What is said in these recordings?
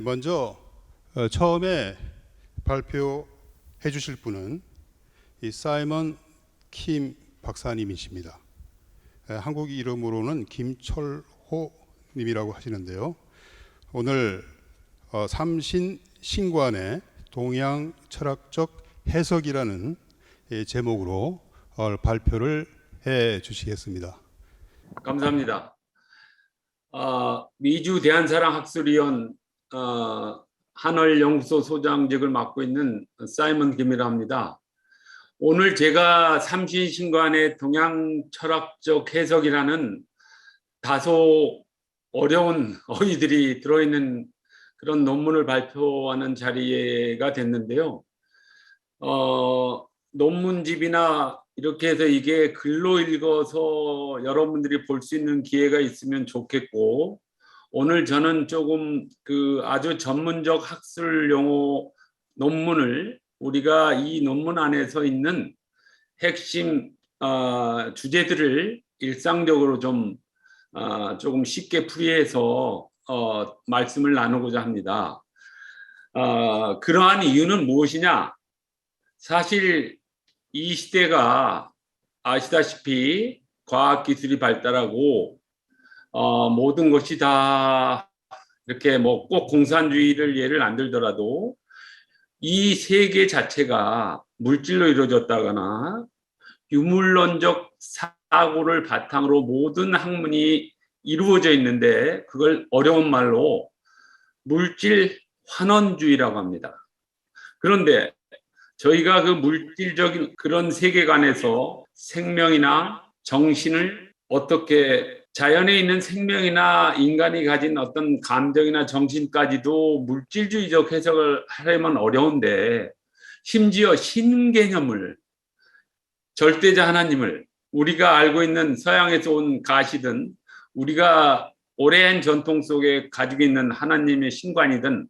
먼저 처음에 발표해 주실 분은 이 사이먼 킴 박사님이십니다. 한국 이름으로는 김철호 님이라고 하시는데요. 오늘 삼신신관의 동양 철학적 해석이라는 제목으로 발표를 해 주시겠습니다. 감사합니다. 미주 대한사랑학술위원 한월연구소 소장직을 맡고 있는 사이먼 김이라 합니다. 오늘 제가 삼신신관의 동양 철학적 해석이라는 다소 어려운 어휘들이 들어있는 그런 논문을 발표하는 자리가 됐는데요. 논문집이나 이렇게 해서 이게 글로 읽어서 여러분들이 볼 수 있는 기회가 있으면 좋겠고, 오늘 저는 조금 아주 전문적 학술 용어 논문을 우리가 이 논문 안에서 있는 핵심 주제들을 일상적으로 조금 쉽게 풀이해서 말씀을 나누고자 합니다. 그러한 이유는 무엇이냐? 사실 이 시대가 아시다시피 과학기술이 발달하고 모든 것이 다 이렇게 뭐 꼭 공산주의를 예를 안 들더라도 이 세계 자체가 물질로 이루어졌다거나 유물론적 사고를 바탕으로 모든 학문이 이루어져 있는데, 그걸 어려운 말로 물질 환원주의라고 합니다. 그런데 저희가 그 물질적인 그런 세계관에서 생명이나 정신을 어떻게, 자연에 있는 생명이나 인간이 가진 어떤 감정이나 정신까지도 물질주의적 해석을 하려면 어려운데, 심지어 신개념을, 절대자 하나님을, 우리가 알고 있는 서양에서 온 가시든 우리가 오랜 전통 속에 가지고 있는 하나님의 신관이든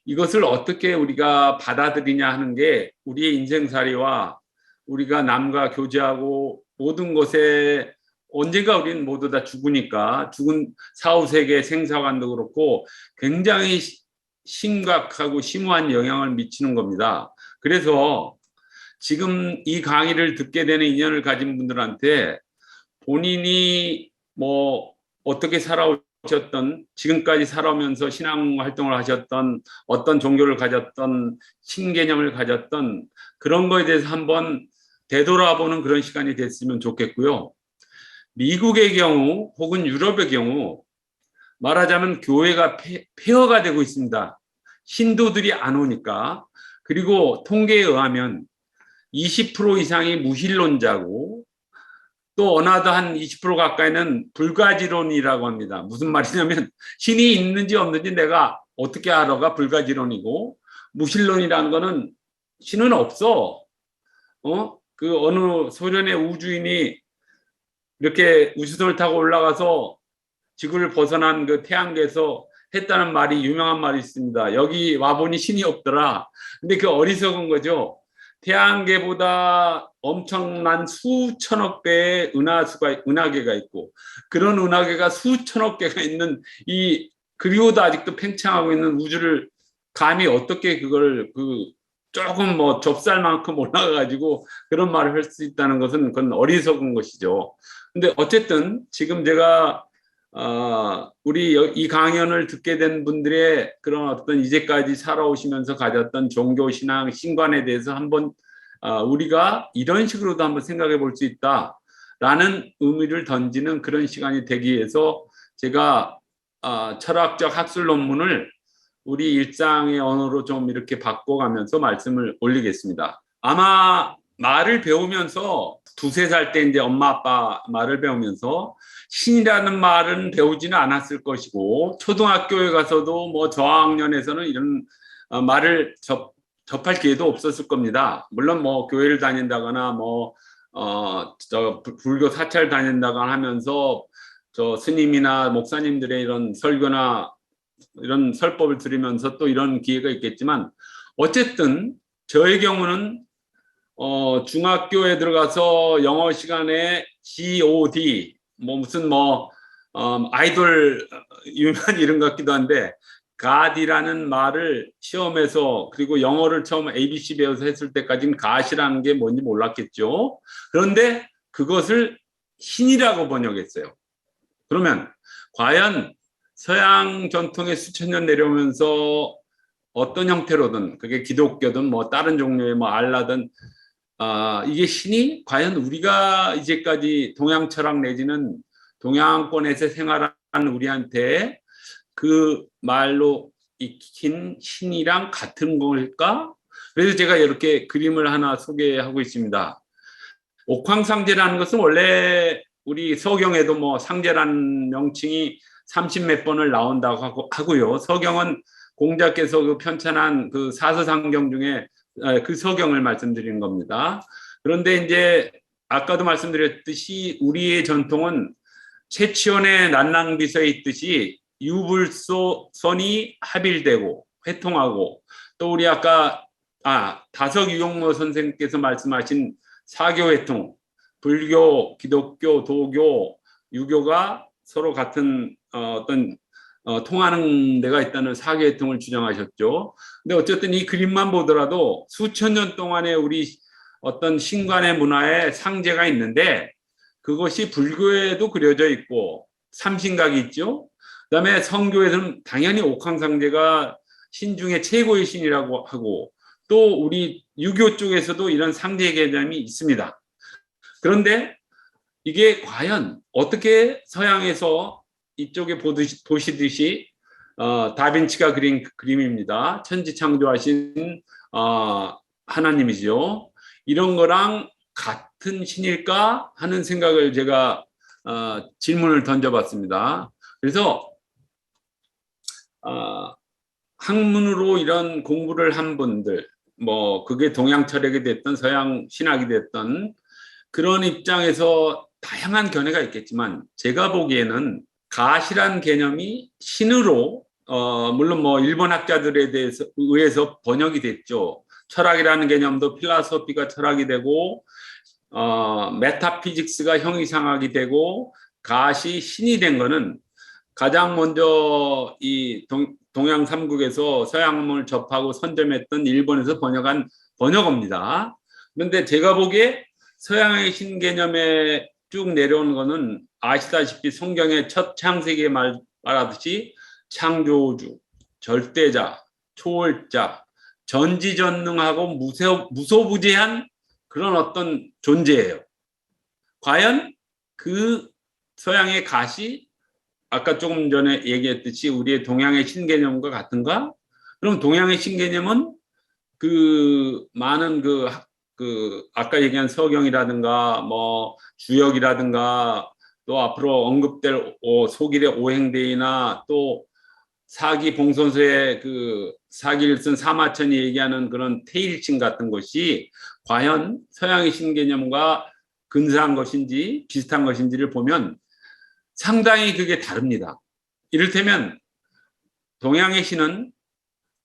이것을 어떻게 우리가 받아들이냐 하는 게 우리의 인생살이와 우리가 남과 교제하고 모든 것에, 언젠가 우리는 모두 다 죽으니까 죽은 사후세계 생사관도 그렇고 굉장히 심각하고 심오한 영향을 미치는 겁니다. 그래서 지금 이 강의를 듣게 되는 인연을 가진 분들한테 본인이 뭐 어떻게 살아오셨던, 지금까지 살아오면서 신앙 활동을 하셨던, 어떤 종교를 가졌던, 신개념을 가졌던 그런 거에 대해서 한번 되돌아보는 그런 시간이 됐으면 좋겠고요. 미국의 경우 혹은 유럽의 경우 말하자면 교회가 폐허가 되고 있습니다. 신도들이 안 오니까. 그리고 통계에 의하면 20% 이상이 무신론자고, 또 어나더 한 20% 가까이는 불가지론이라고 합니다. 무슨 말이냐면 신이 있는지 없는지 내가 어떻게 알아가 불가지론이고, 무신론이라는 거는 신은 없어. 그 어느 소련의 우주인이 이렇게 우주선을 타고 올라가서 지구를 벗어난 그 태양계에서 했다는 말이, 유명한 말이 있습니다. 여기 와보니 신이 없더라. 근데 그 어리석은 거죠. 태양계보다 엄청난 수천억 배의 은하계가 있고, 그런 은하계가 수천억 개가 있는 그리고도 아직도 팽창하고 있는 우주를 감히 어떻게 그걸 조금 뭐 좁쌀만큼 올라가가지고 그런 말을 할 수 있다는 것은 그건 어리석은 것이죠. 근데 어쨌든 지금 제가 우리 이 강연을 듣게 된 분들의 그런 어떤 이제까지 살아오시면서 가졌던 종교, 신앙, 신관에 대해서 한번 우리가 이런 식으로도 한번 생각해 볼 수 있다라는 의미를 던지는 그런 시간이 되기 위해서 제가 철학적 학술 논문을 우리 일상의 언어로 좀 이렇게 바꿔가면서 말씀을 올리겠습니다. 아마 말을 배우면서 두세 살 때 이제 엄마 아빠 말을 배우면서 신이라는 말은 배우지는 않았을 것이고, 초등학교에 가서도 뭐 저학년에서는 이런 말을 접할 기회도 없었을 겁니다. 물론 뭐 교회를 다닌다거나 불교 사찰 다닌다거나 하면서 저 스님이나 목사님들의 이런 설교나 이런 설법을 들으면서 또 이런 기회가 있겠지만, 어쨌든 저의 경우는 중학교에 들어가서 영어 시간에 GOD 무슨 아이돌 유명한 이름 같기도 한데 God이라는 말을 시험에서 그리고 영어를 처음 ABC 배워서 했을 때까지는 God이라는 게 뭔지 몰랐겠죠. 그런데 그것을 신이라고 번역했어요. 그러면 과연 서양 전통의 수천 년 내려오면서 어떤 형태로든 그게 기독교든 뭐 다른 종류의 뭐 알라든 이게 신이 과연 우리가 이제까지 동양 철학 내지는 동양권에서 생활한 우리한테 그 말로 익힌 신이랑 같은 걸까? 그래서 제가 이렇게 그림을 하나 소개하고 있습니다. 옥황상제라는 것은 원래 우리 서경에도 뭐 상제라는 명칭이 30몇 번을 나온다고 하고요. 서경은 공자께서 그 편찬한 그 사서상경 중에 그 서경을 말씀드린 겁니다. 그런데 이제 아까도 말씀드렸듯이 우리의 전통은 최치원의 난랑비서에 있듯이 유불소선이 합일되고 회통하고 또 우리 아까 다석유용모 선생님께서 말씀하신 사교회통, 불교, 기독교, 도교, 유교가 서로 같은 통하는 데가 있다는 사교회통을 주장하셨죠. 근데 어쨌든 이 그림만 보더라도 수천 년 동안의 우리 어떤 신관의 문화에 상제가 있는데 그것이 불교에도 그려져 있고 삼신각이 있죠. 그다음에 성교에서는 당연히 옥황상제가 신 중에 최고의 신이라고 하고 또 우리 유교 쪽에서도 이런 상제 개념이 있습니다. 그런데 이게 과연 어떻게 서양에서 이쪽에 보시듯이 다빈치가 그린 그림입니다. 천지창조하신 하나님이죠. 이런 거랑 같은 신일까 하는 생각을 제가 질문을 던져봤습니다. 그래서 학문으로 이런 공부를 한 분들, 뭐 그게 동양 철학이 됐던 서양 신학이 됐던 그런 입장에서 다양한 견해가 있겠지만 제가 보기에는 가시란 개념이 신으로 물론 뭐 일본 학자들에 대해서 의해서 번역이 됐죠. 철학이라는 개념도 필라소피가 철학이 되고 메타피직스가 형이상학이 되고 가시 신이 된 거는 가장 먼저 이 동양 삼국에서 서양문을 접하고 선점했던 일본에서 번역한 번역어입니다. 그런데 제가 보기에 서양의 신 개념에 쭉 내려온 거는 아시다시피 성경의 첫 창세기에 말하듯이 창조주, 절대자, 초월자, 전지전능하고 무소부재한 그런 어떤 존재예요. 과연 그 서양의 가시 아까 조금 전에 얘기했듯이 우리의 동양의 신개념과 같은가? 그럼 동양의 신개념은 그 많은 아까 얘기한 서경이라든가 뭐 주역이라든가 또 앞으로 언급될 소길의 오행대이나 또 사기 봉선서의 그 사기를 쓴 사마천이 얘기하는 그런 태일신 같은 것이 과연 서양의 신개념과 근사한 것인지 비슷한 것인지를 보면 상당히 그게 다릅니다. 이를테면 동양의 신은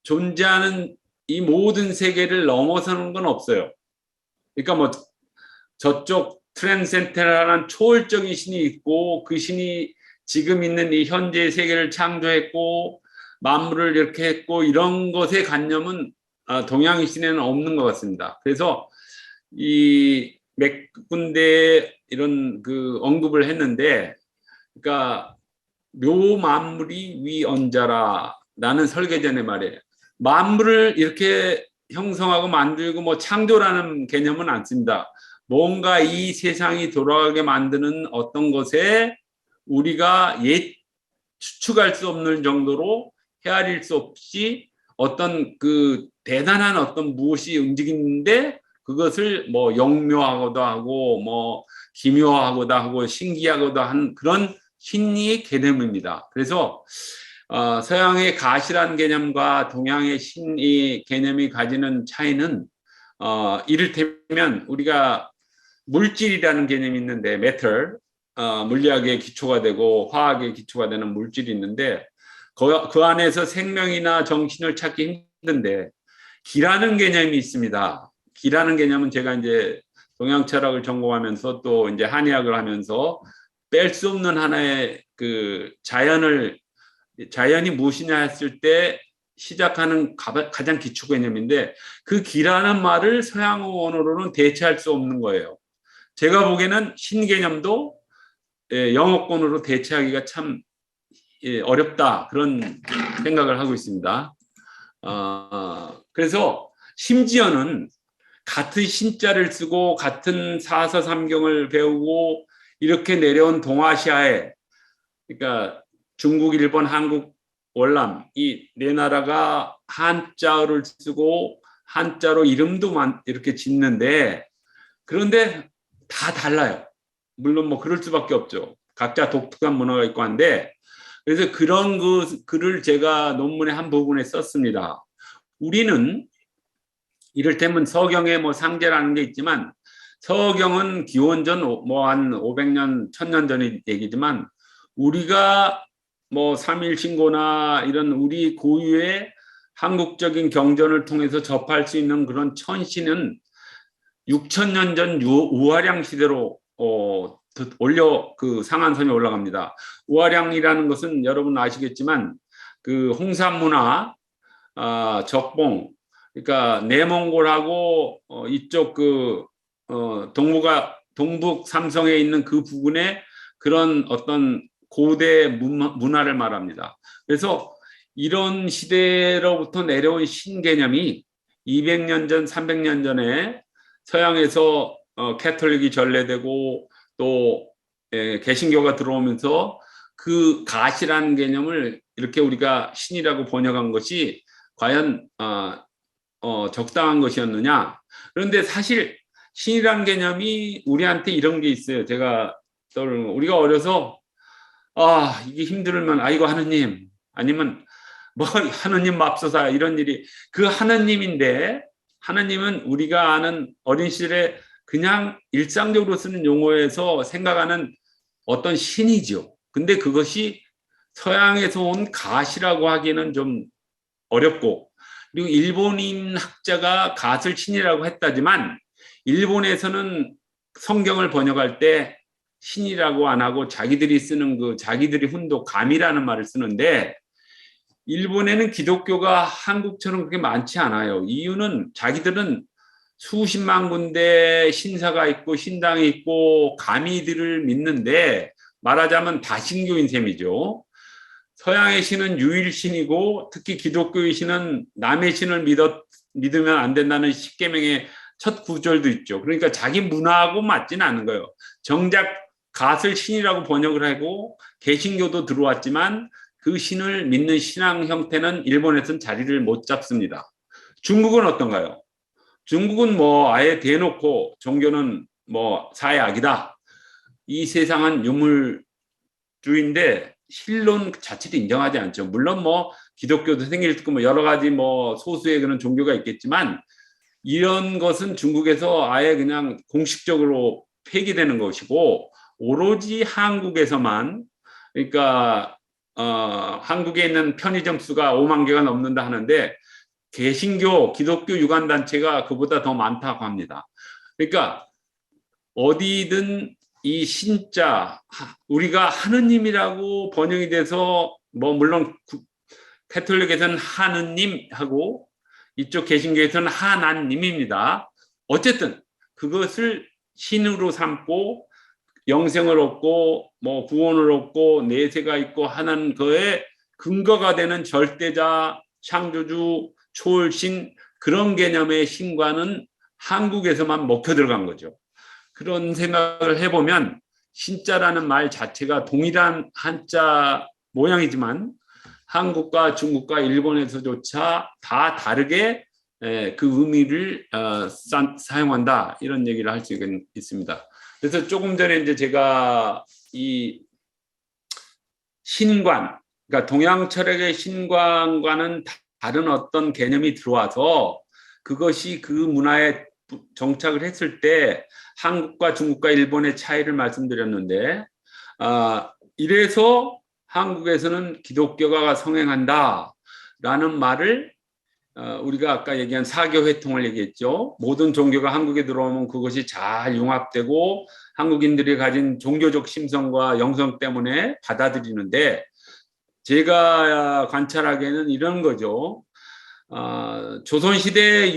존재하는 이 모든 세계를 넘어서는 건 없어요. 그러니까 뭐 저쪽 트랜센텐탈한 초월적인 신이 있고 그 신이 지금 있는 이 현재의 세계를 창조했고 만물을 이렇게 했고 이런 것의 관념은 동양의 신에는 없는 것 같습니다. 그래서 이 몇 군데 이런 그 언급을 했는데 그러니까 묘 만물이 위언자라 나는 설계전의 말이에요. 만물을 이렇게 형성하고 만들고 뭐 창조라는 개념은 안 씁니다. 뭔가 이 세상이 돌아가게 만드는 어떤 것에 우리가 추측할 수 없는 정도로 헤아릴 수 없이 어떤 그 대단한 어떤 무엇이 움직이는데 그것을 뭐 영묘하고도 하고 뭐 기묘하고도 하고 신기하고도 한 그런 신의 개념입니다. 그래서 서양의 가시라는 개념과 동양의 신의 개념이 가지는 차이는 이를테면 우리가 물질이라는 개념이 있는데 메탈, 물리학의 기초가 되고 화학의 기초가 되는 물질이 있는데 그 안에서 생명이나 정신을 찾기 힘든데 기라는 개념이 있습니다. 기라는 개념은 제가 이제 동양 철학을 전공하면서 또 이제 한의학을 하면서 뺄 수 없는 하나의 그 자연을 자연이 무엇이냐 했을 때 시작하는 가장 기초 개념인데 그 기라는 말을 서양 언어로는 대체할 수 없는 거예요. 제가 보기에는 신개념도 영어권으로 대체하기가 참 어렵다 그런 생각을 하고 있습니다. 그래서 심지어는 같은 신자를 쓰고 같은 사서삼경을 배우고 이렇게 내려온 동아시아에 그러니까 중국, 일본, 한국, 월남 이 네 나라가 한자어를 쓰고 한자로 이름도 이렇게 짓는데 그런데 다 달라요. 물론 뭐 그럴 수밖에 없죠. 각자 독특한 문화가 있고 한데 그래서 그런 글을 제가 논문의 한 부분에 썼습니다. 우리는 이를테면 서경에 뭐 상제라는 게 있지만 서경은 기원전 뭐 한 500년, 1000년 전의 얘기지만 우리가 뭐 삼일신고나 이런 우리 고유의 한국적인 경전을 통해서 접할 수 있는 그런 천시는 6000년 전 우화량 시대로 올려 그 상한선이 올라갑니다. 우화량이라는 것은 여러분 아시겠지만 그 홍산문화, 적봉, 그러니까 내몽골하고 이쪽 그 동북 삼성에 있는 그 부분에 그런 어떤 고대 문화를 말합니다. 그래서 이런 시대로부터 내려온 신개념이 200년 전, 300년 전에 서양에서 캐톨릭이 전래되고 또 개신교가 들어오면서 그 가시라는 개념을 이렇게 우리가 신이라고 번역한 것이 과연 적당한 것이었느냐. 그런데 사실 신이라는 개념이 우리한테 이런 게 있어요. 제가 떠오르는 거. 우리가 어려서 이게 힘들면 아이고 하느님 아니면 뭐 하느님 맙소사 이런 일이 그 하느님인데 하느님은 우리가 아는 어린 시절에 그냥 일상적으로 쓰는 용어에서 생각하는 어떤 신이죠. 근데 그것이 서양에서 온 가시라고 하기에는 좀 어렵고 그리고 일본인 학자가 갓을 신이라고 했다지만 일본에서는 성경을 번역할 때 신이라고 안 하고 자기들이 쓰는 그 자기들이 훈독 감이라는 말을 쓰는데 일본에는 기독교가 한국처럼 그렇게 많지 않아요. 이유는 자기들은 수십만 군데 신사가 있고 신당이 있고 가미들을 믿는데 말하자면 다신교인 셈이죠. 서양의 신은 유일신이고 특히 기독교의 신은 남의 신을 믿으면 안 된다는 십계명의 첫 구절도 있죠. 그러니까 자기 문화하고 맞지는 않는 거예요. 정작 갓을 신이라고 번역을 하고 개신교도 들어왔지만 그 신을 믿는 신앙 형태는 일본에서는 자리를 못 잡습니다. 중국은 어떤가요? 중국은 뭐 아예 대놓고 종교는 뭐 사의 악이다. 이 세상은 유물주의인데 신론 자체를 인정하지 않죠. 물론 뭐 기독교도 생길 뭐 여러 가지 뭐 소수의 그런 종교가 있겠지만 이런 것은 중국에서 아예 그냥 공식적으로 폐기되는 것이고 오로지 한국에서만 그러니까 한국에 있는 편의점 수가 5만 개가 넘는다 하는데 개신교, 기독교 유관단체가 그보다 더 많다고 합니다. 그러니까 어디든 이 신자, 우리가 하느님이라고 번역이 돼서 뭐 물론 캐톨릭에서는 하느님하고 이쪽 개신교에서는 하나님입니다. 어쨌든 그것을 신으로 삼고 영생을 얻고 뭐 구원을 얻고 내세가 있고 하는 거에 근거가 되는 절대자, 창조주, 초월신 그런 개념의 신과는 한국에서만 먹혀 들어간 거죠. 그런 생각을 해보면 신자라는 말 자체가 동일한 한자 모양이지만 한국과 중국과 일본에서조차 다 다르게 그 의미를 사용한다 이런 얘기를 할 수 있습니다. 그래서 조금 전에 이제 제가 이 신관, 그러니까 동양 철학의 신관과는 다른 어떤 개념이 들어와서 그것이 그 문화에 정착을 했을 때 한국과 중국과 일본의 차이를 말씀드렸는데 이래서 한국에서는 기독교가 성행한다라는 말을 우리가 아까 얘기한 사교회통을 얘기했죠. 모든 종교가 한국에 들어오면 그것이 잘 융합되고 한국인들이 가진 종교적 심성과 영성 때문에 받아들이는데 제가 관찰하기에는 이런 거죠. 조선시대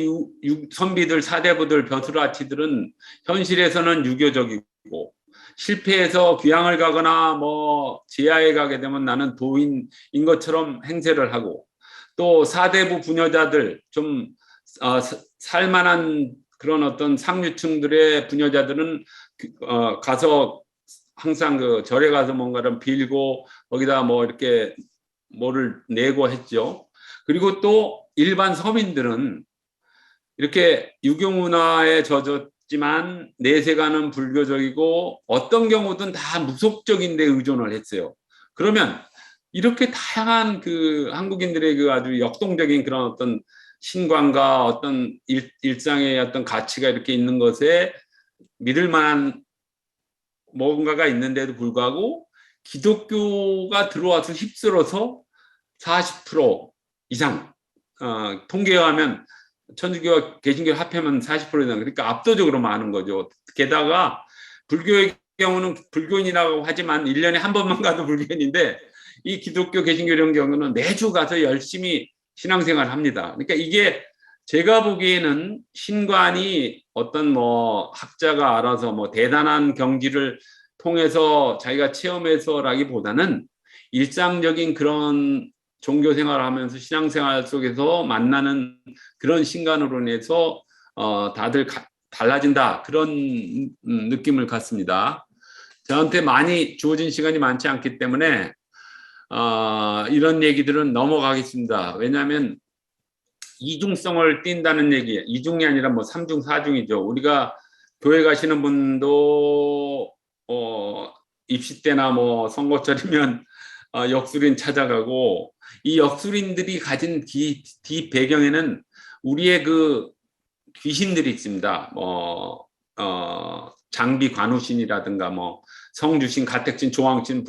선비들, 사대부들, 벼슬아치들은 현실에서는 유교적이고 실패해서 귀향을 가거나 뭐 지하에 가게 되면 나는 도인인 것처럼 행세를 하고, 또 사대부 부녀자들 좀 살만한 그런 어떤 상류층들의 부녀자들은 가서 항상 그 절에 가서 뭔가를 빌고 거기다 뭐 이렇게 뭐를 내고 했죠. 그리고 또 일반 서민들은 이렇게 유교 문화에 젖었지만 내세가는 불교적이고 어떤 경우든 다 무속적인 데 의존을 했어요. 그러면 이렇게 다양한 그 한국인들의 그 아주 역동적인 그런 어떤 신관과 어떤 일상의 어떤 가치가 이렇게 있는 것에 믿을 만한 뭔가가 있는데도 불구하고 기독교가 들어와서 휩쓸어서 40% 이상, 통계에 하면 천주교와 개신교 합하면 40% 이상, 그러니까 압도적으로 많은 거죠. 게다가 불교의 경우는 불교인이라고 하지만 1년에 한 번만 가도 불교인인데, 이 기독교, 개신교 이런 경우는 매주 가서 열심히 신앙생활을 합니다. 그러니까 이게 제가 보기에는 신관이 어떤 뭐 학자가 알아서 뭐 대단한 경지를 통해서 자기가 체험해서라기보다는 일상적인 그런 종교 생활을 하면서 신앙생활 속에서 만나는 그런 신간으로 인해서 다들 달라진다, 그런 느낌을 갖습니다. 저한테 많이 주어진 시간이 많지 않기 때문에 이런 얘기들은 넘어가겠습니다. 왜냐하면 이중성을 띈다는 얘기, 이중이 아니라 뭐 삼중, 사중이죠. 우리가 교회 가시는 분도 입시 때나 뭐 선거철이면 역술인 찾아가고, 이 역술인들이 가진 뒷 배경에는 우리의 그 귀신들이 있습니다. 뭐 장비 관우신이라든가 뭐 성주신, 가택신, 조왕신,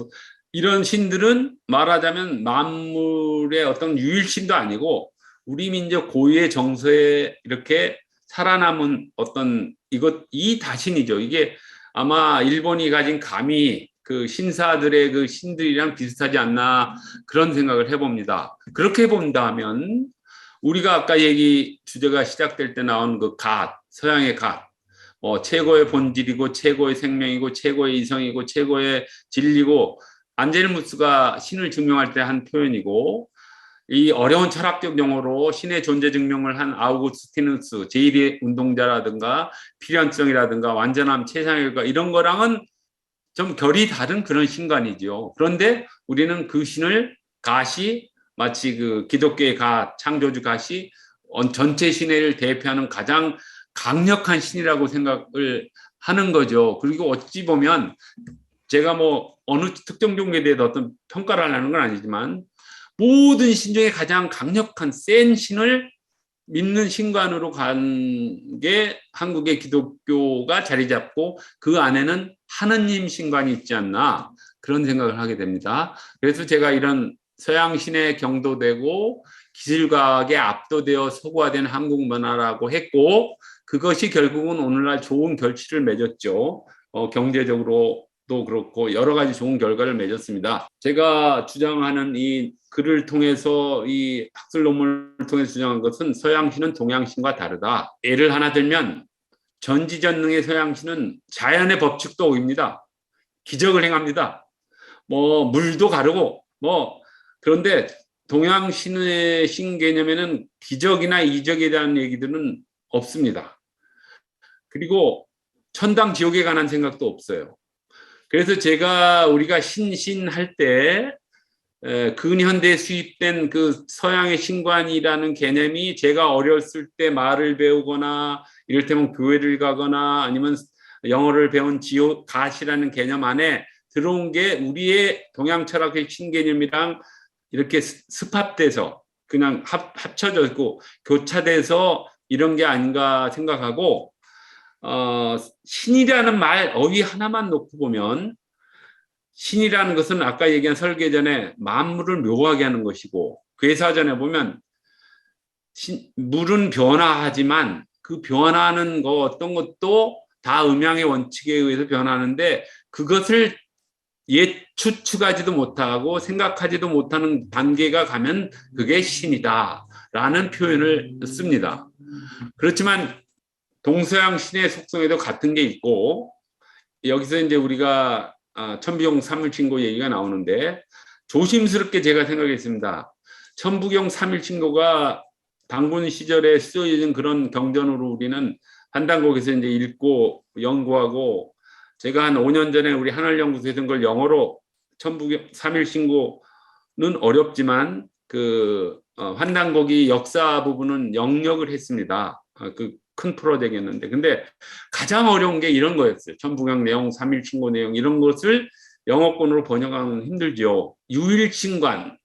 이런 신들은 말하자면 만물의 어떤 유일신도 아니고 우리 민족 고유의 정서에 이렇게 살아남은 어떤 이 다신이죠. 이게 아마 일본이 가진 가미, 그 신사들의 그 신들이랑 비슷하지 않나, 그런 생각을 해봅니다. 그렇게 본다면 우리가 아까 주제가 시작될 때 나온 그 서양의 최고의 본질이고 최고의 생명이고 최고의 이성이고 최고의 진리고, 안젤무스가 신을 증명할 때 한 표현이고, 이 어려운 철학적 용어로 신의 존재 증명을 한 아우구스티누스, 제1의 운동자라든가 필연성이라든가 완전함, 최상일과 이런 거랑은 좀 결이 다른 그런 신관이죠. 그런데 우리는 그 신을 마치 그 기독교의 창조주 갓이 전체 신을 대표하는 가장 강력한 신이라고 생각을 하는 거죠. 그리고 어찌 보면 제가 뭐 어느 특정 종교에 대해서 어떤 평가를 하는 건 아니지만 모든 신 중에 가장 강력한 센 신을 믿는 신관으로 간 게 한국의 기독교가 자리 잡고 그 안에는 하느님 신관이 있지 않나, 그런 생각을 하게 됩니다. 그래서 제가 이런 서양신에 경도되고 기술과학에 압도되어 서구화된 한국 문화라고 했고, 그것이 결국은 오늘날 좋은 결실을 맺었죠. 경제적으로도 그렇고 여러 가지 좋은 결과를 맺었습니다. 제가 주장하는 이 글을 통해서, 이 학술 논문을 통해서 주장한 것은 서양신은 동양신과 다르다. 예를 하나 들면 전지전능의 서양신은 자연의 법칙도 어깁니다. 기적을 행합니다. 뭐 물도 가르고 그런데 동양신의 신 개념에는 기적이나 이적에 대한 얘기들은 없습니다. 그리고 천당 지옥에 관한 생각도 없어요. 그래서 우리가 신할 때 근현대에 수입된 그 서양의 신관이라는 개념이, 제가 어렸을 때 말을 배우거나 이를테면 교회를 가거나 아니면 영어를 배운 갓이라는 개념 안에 들어온 게 우리의 동양 철학의 신개념이랑 이렇게 습합돼서 그냥 합쳐져 있고 교차돼서 이런 게 아닌가 생각하고, 신이라는 어휘 하나만 놓고 보면, 신이라는 것은 아까 얘기한 설계 전에 만물을 묘하게 하는 것이고, 괴사전에 보면 물은 변화하지만 그 변화하는 어떤 것도 다 음양의 원칙에 의해서 변하는데, 그것을 추측하지도 못하고 생각하지도 못하는 단계가 가면 그게 신이다라는 표현을 씁니다. 그렇지만 동서양 신의 속성에도 같은 게 있고, 여기서 이제 우리가 천부경 삼일신고 얘기가 나오는데 조심스럽게 제가 생각했습니다. 천부경 삼일신고가 당군 시절에 쓰여진 그런 경전으로 우리는 한단곡에서 이제 읽고 연구하고, 제가 한 5년 전에 우리 하늘연구소에 든 걸 영어로 천부경 삼일신고는 어렵지만 그 환단곡이 역사 부분은 영역을 했습니다. 그 큰 프로젝트였는데, 근데 가장 어려운 게 이런 거였어요. 천부경 내용, 삼일신고 내용, 이런 것을 영어권으로 번역하는 힘들죠. 유일신관,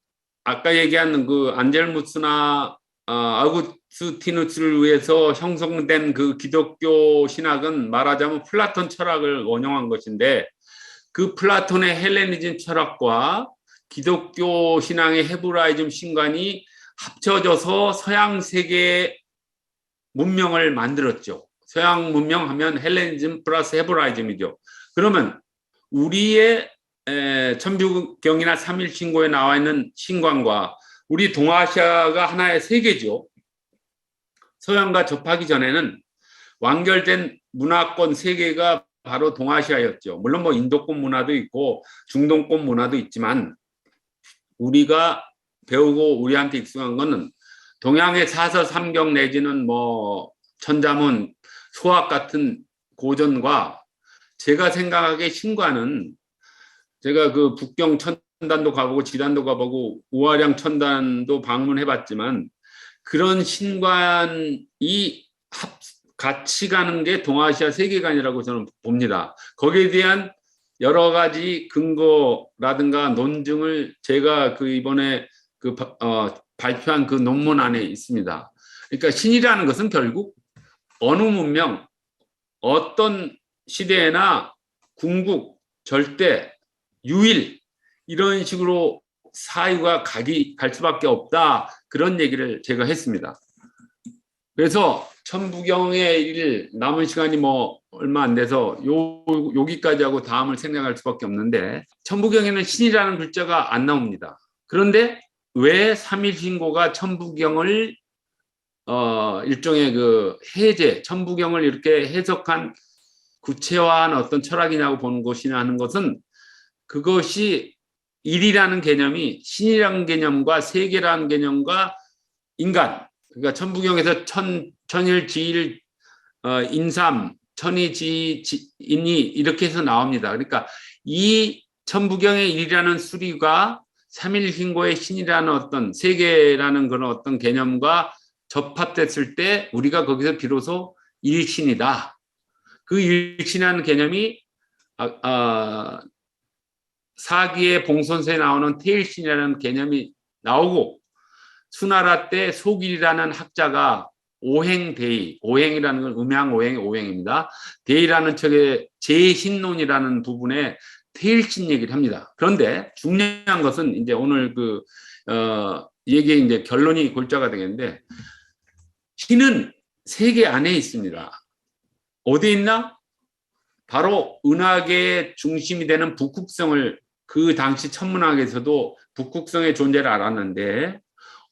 아까 얘기한 그 안젤무스나 아우구스티누스를 위해서 형성된 그 기독교 신학은 말하자면 플라톤 철학을 원용한 것인데, 그 플라톤의 헬레니즘 철학과 기독교 신앙의 헤브라이즘 신관이 합쳐져서 서양 세계의 문명을 만들었죠. 서양 문명 하면 헬레니즘 플러스 헤브라이즘이죠. 그러면 우리의 천부경이나 삼일신고에 나와 있는 신관과 우리 동아시아가 하나의 세계죠. 서양과 접하기 전에는 완결된 문화권 세계가 바로 동아시아였죠. 물론 뭐 인도권 문화도 있고 중동권 문화도 있지만, 우리가 배우고 우리한테 익숙한 거는 동양의 사서삼경 내지는 뭐 천자문, 소학 같은 고전과, 제가 생각하기에 신관은, 제가 그 북경 천단도 가보고 지단도 가보고 우아량 천단도 방문해봤지만, 그런 신관이 같이 가는 게 동아시아 세계관이라고 저는 봅니다. 거기에 대한 여러 가지 근거라든가 논증을 제가 그 이번에 발표한 그 논문 안에 있습니다. 그러니까 신이라는 것은 결국 어느 문명, 어떤 시대나 궁극, 절대, 유일, 이런 식으로 사유가 갈 수밖에 없다, 그런 얘기를 제가 했습니다. 그래서 천부경의 일, 남은 시간이 뭐 얼마 안 돼서 여기까지 하고 다음을 생각할 수밖에 없는데, 천부경에는 신이라는 글자가 안 나옵니다. 그런데 왜 삼일신고가 천부경을 일종의 그 해제, 천부경을 이렇게 해석한 구체화한 어떤 철학이냐고 보는 것이냐 하는 것은, 그것이 일이라는 개념이 신이라는 개념과 세계라는 개념과 인간, 그러니까 천부경에서 천일지일 인삼, 천이지인이 이렇게 해서 나옵니다. 그러니까 이 천부경의 일이라는 수리가 삼일신고의 신이라는 어떤 세계라는 그런 어떤 개념과 접합됐을 때 우리가 거기서 비로소 일신이다. 그 일신이라는 개념이 사기의 봉선서에 나오는 태일신이라는 개념이 나오고, 수나라 때 소길이라는 학자가 오행대의, 오행이라는 건 음양오행의 오행입니다. 대의라는 책의 제신론이라는 부분에 태일신 얘기를 합니다. 그런데 중요한 것은 이제 오늘 그 얘기의 이제 결론이 골자가 되겠는데, 신은 세계 안에 있습니다. 어디 있나? 바로 은하계의 중심이 되는 북극성을, 그 당시 천문학에서도 북극성의 존재를 알았는데,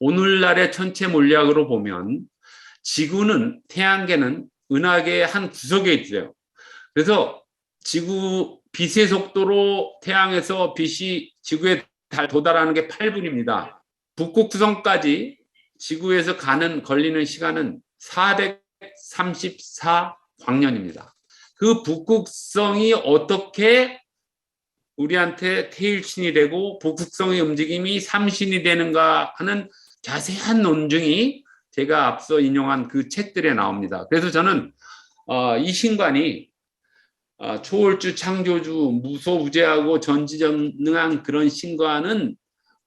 오늘날의 천체 물리학으로 보면 지구는, 태양계는 은하계의 한 구석에 있어요. 그래서 지구 빛의 속도로 태양에서 빛이 지구에 도달하는 게 8분입니다. 북극성까지 지구에서 걸리는 시간은 434광년입니다. 그 북극성이 어떻게 우리한테 태일신이 되고 북극성의 움직임이 삼신이 되는가 하는 자세한 논증이 제가 앞서 인용한 그 책들에 나옵니다. 그래서 저는 이 신관이 초월주, 창조주, 무소부재하고 전지전능한 그런 신관은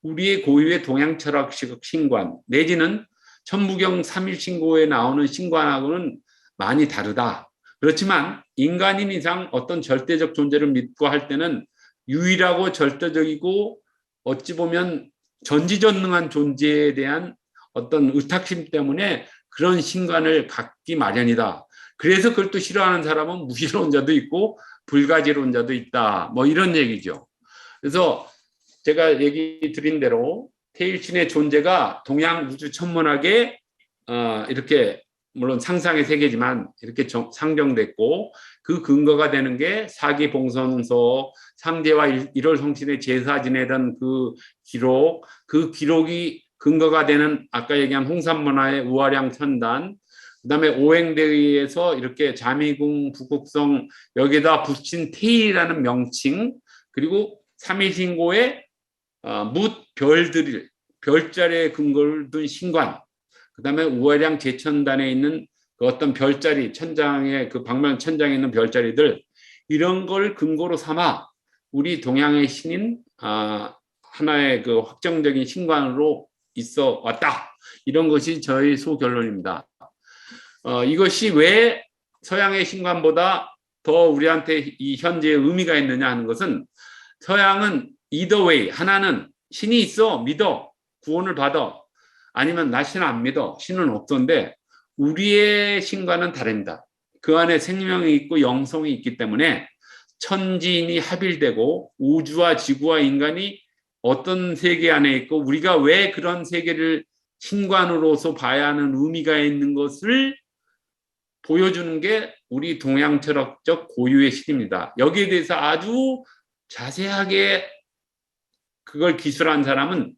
우리의 고유의 동양철학식 신관, 내지는 천부경 삼일신고에 나오는 신관하고는 많이 다르다. 그렇지만 인간인 이상 어떤 절대적 존재를 믿고 할 때는 유일하고 절대적이고 어찌 보면 전지전능한 존재에 대한 어떤 의탁심 때문에 그런 신관을 갖기 마련이다. 그래서 그걸 또 싫어하는 사람은 무신론자도 있고 불가지론자도 있다. 뭐 이런 얘기죠. 그래서 제가 얘기 드린 대로 테일신의 존재가 동양 우주 천문학에 이렇게 물론 상상의 세계지만 이렇게 상정됐고 그 근거가 되는 게 사기봉선서, 상제와 일월성신의 제사 지내던 그 기록이 근거가 되는 아까 얘기한 홍산문화의 우화량 천단, 그다음에 오행대의에서 이렇게 자미궁, 북극성 여기에다 붙인 테일이라는 명칭, 그리고 삼위신고의 별자리에 근거를 둔 신관, 그다음에 우화량 제천단에 있는 그 어떤 별자리, 천장에 그 방면 천장에 있는 별자리들, 이런 걸 근거로 삼아 우리 동양의 신인 하나의 그 확정적인 신관으로 있어 왔다. 이런 것이 저희 소결론입니다. 이것이 왜 서양의 신관보다 더 우리한테 이 현재의 의미가 있느냐 하는 것은, 서양은 either way, 하나는 신이 있어, 믿어, 구원을 받아, 아니면 나 신 안 믿어, 신은 없던데, 우리의 신과는 다릅니다. 그 안에 생명이 있고 영성이 있기 때문에 천지인이 합일되고 우주와 지구와 인간이 어떤 세계 안에 있고 우리가 왜 그런 세계를 신관으로서 봐야 하는 의미가 있는 것을 보여주는 게 우리 동양 철학적 고유의 신입니다. 여기에 대해서 아주 자세하게 그걸 기술한 사람은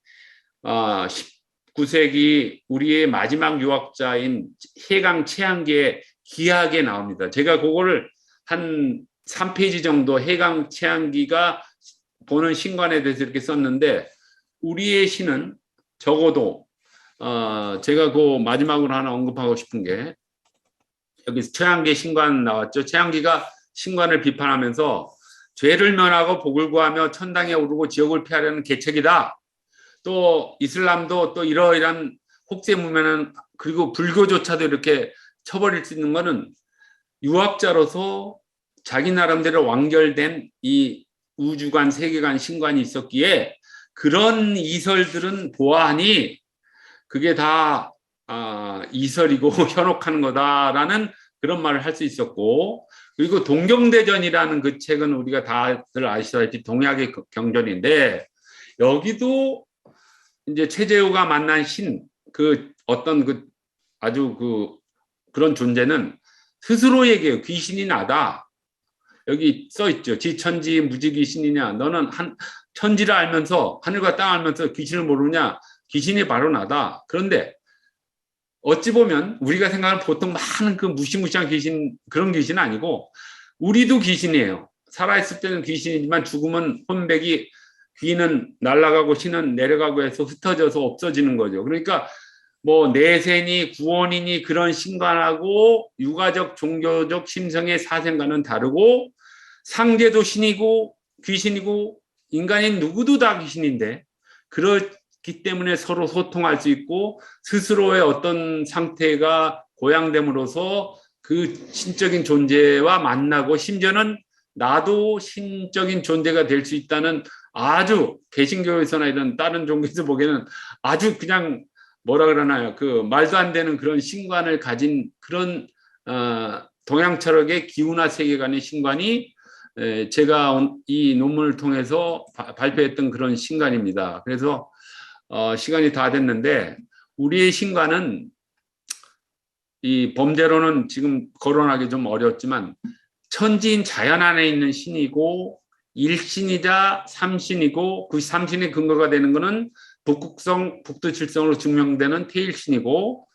19세기 우리의 마지막 유학자인 해강 최한기의 기하에 나옵니다. 제가 그거를 한 3페이지 정도 해강 최한기가 보는 신관에 대해서 이렇게 썼는데, 우리의 신은 적어도 제가 그 마지막으로 하나 언급하고 싶은 게, 여기 최한기 신관 나왔죠. 최한기가 신관을 비판하면서 죄를 면하고 복을 구하며 천당에 오르고 지옥을 피하려는 계책이다. 또 이슬람도 또 이러이러한 혹세무면은, 그리고 불교조차도 이렇게 쳐버릴 수 있는 거는 유학자로서 자기 나름대로 완결된 이 우주관, 세계관, 신관이 있었기에 그런 이설들은 보아하니 그게 다 이설이고 현혹하는 거다라는 그런 말을 할 수 있었고, 그리고 동경대전이라는 그 책은 우리가 다들 아시다시피 동약의 경전인데, 여기도 이제 최재우가 만난 신, 그 어떤 그 아주 그런 존재는 스스로 얘기해요. 귀신이 나다. 여기 써 있죠. 지천지 무지귀신이냐. 너는 천지를 알면서, 하늘과 땅 알면서 귀신을 모르냐. 귀신이 바로 나다. 그런데 어찌 보면 우리가 생각하는 보통 많은 그 무시무시한 귀신, 그런 귀신은 아니고 우리도 귀신이에요. 살아있을 때는 귀신이지만 죽으면 혼백이, 귀는 날아가고 신은 내려가고 해서 흩어져서 없어지는 거죠. 그러니까 뭐 내세니 구원이니 그런 신관하고 유가적 종교적 심성의 사생과는 다르고, 상제도 신이고 귀신이고 인간인 누구도 다 귀신인데, 그렇기 때문에 서로 소통할 수 있고 스스로의 어떤 상태가 고양됨으로써 그 신적인 존재와 만나고, 심지어는 나도 신적인 존재가 될 수 있다는, 아주 개신교에서나 이런 다른 종교에서 보기에는 아주 그냥 뭐라 그러나요? 그 말도 안 되는 그런 신관을 가진 그런 동양 철학의 기운화 세계관의 신관이 제가 이 논문을 통해서 발표했던 그런 신관입니다. 그래서 시간이 다 됐는데, 우리의 신관은 이 범죄로는 지금 거론하기 좀 어렵지만 천지인 자연 안에 있는 신이고 일신이자 삼신이고, 그 삼신의 근거가 되는 것은 북극성, 북두칠성으로 증명되는 태일신이고,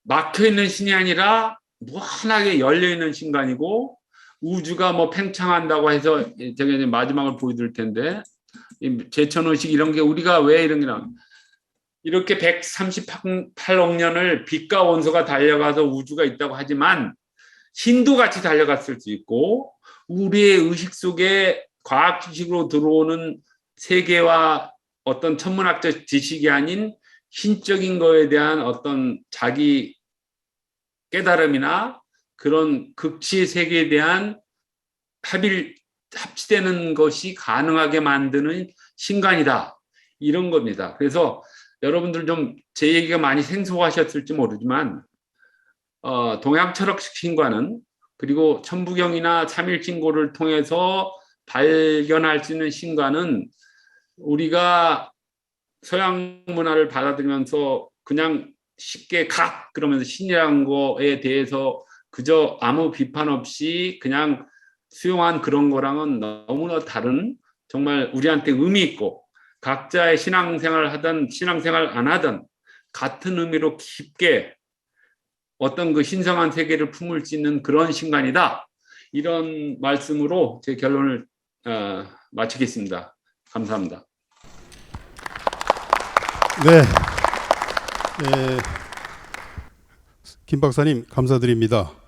막혀있는 신이 아니라 무한하게 열려있는 신관이고, 우주가 뭐 팽창한다고 해서 제가 이제 마지막을 보여드릴 텐데, 제천의식 이런 게 우리가 왜 이런 게 나오냐, 이렇게 138억 년을 빛과 원소가 달려가서 우주가 있다고 하지만 신도 같이 달려갔을 수 있고, 우리의 의식 속에 과학 지식으로 들어오는 세계와 어떤 천문학적 지식이 아닌 신적인 거에 대한 어떤 자기 깨달음이나 그런 극치 세계에 대한 합치되는 것이 가능하게 만드는 신관이다, 이런 겁니다. 그래서 여러분들 좀 제 얘기가 많이 생소하셨을지 모르지만 동양 철학식 신관은, 그리고 천부경이나 삼일신고를 통해서 발견할 수 있는 신과는 우리가 서양 문화를 받아들이면서 그냥 쉽게 그러면서 신이라는 거에 대해서 그저 아무 비판 없이 그냥 수용한 그런 거랑은 너무나 다른, 정말 우리한테 의미 있고 각자의 신앙생활 하든 신앙생활 안 하든 같은 의미로 깊게 어떤 그 신성한 세계를 품을 수 있는 그런 신간이다. 이런 말씀으로 제 결론을 마치겠습니다. 감사합니다. 네, 김 박사님 감사드립니다.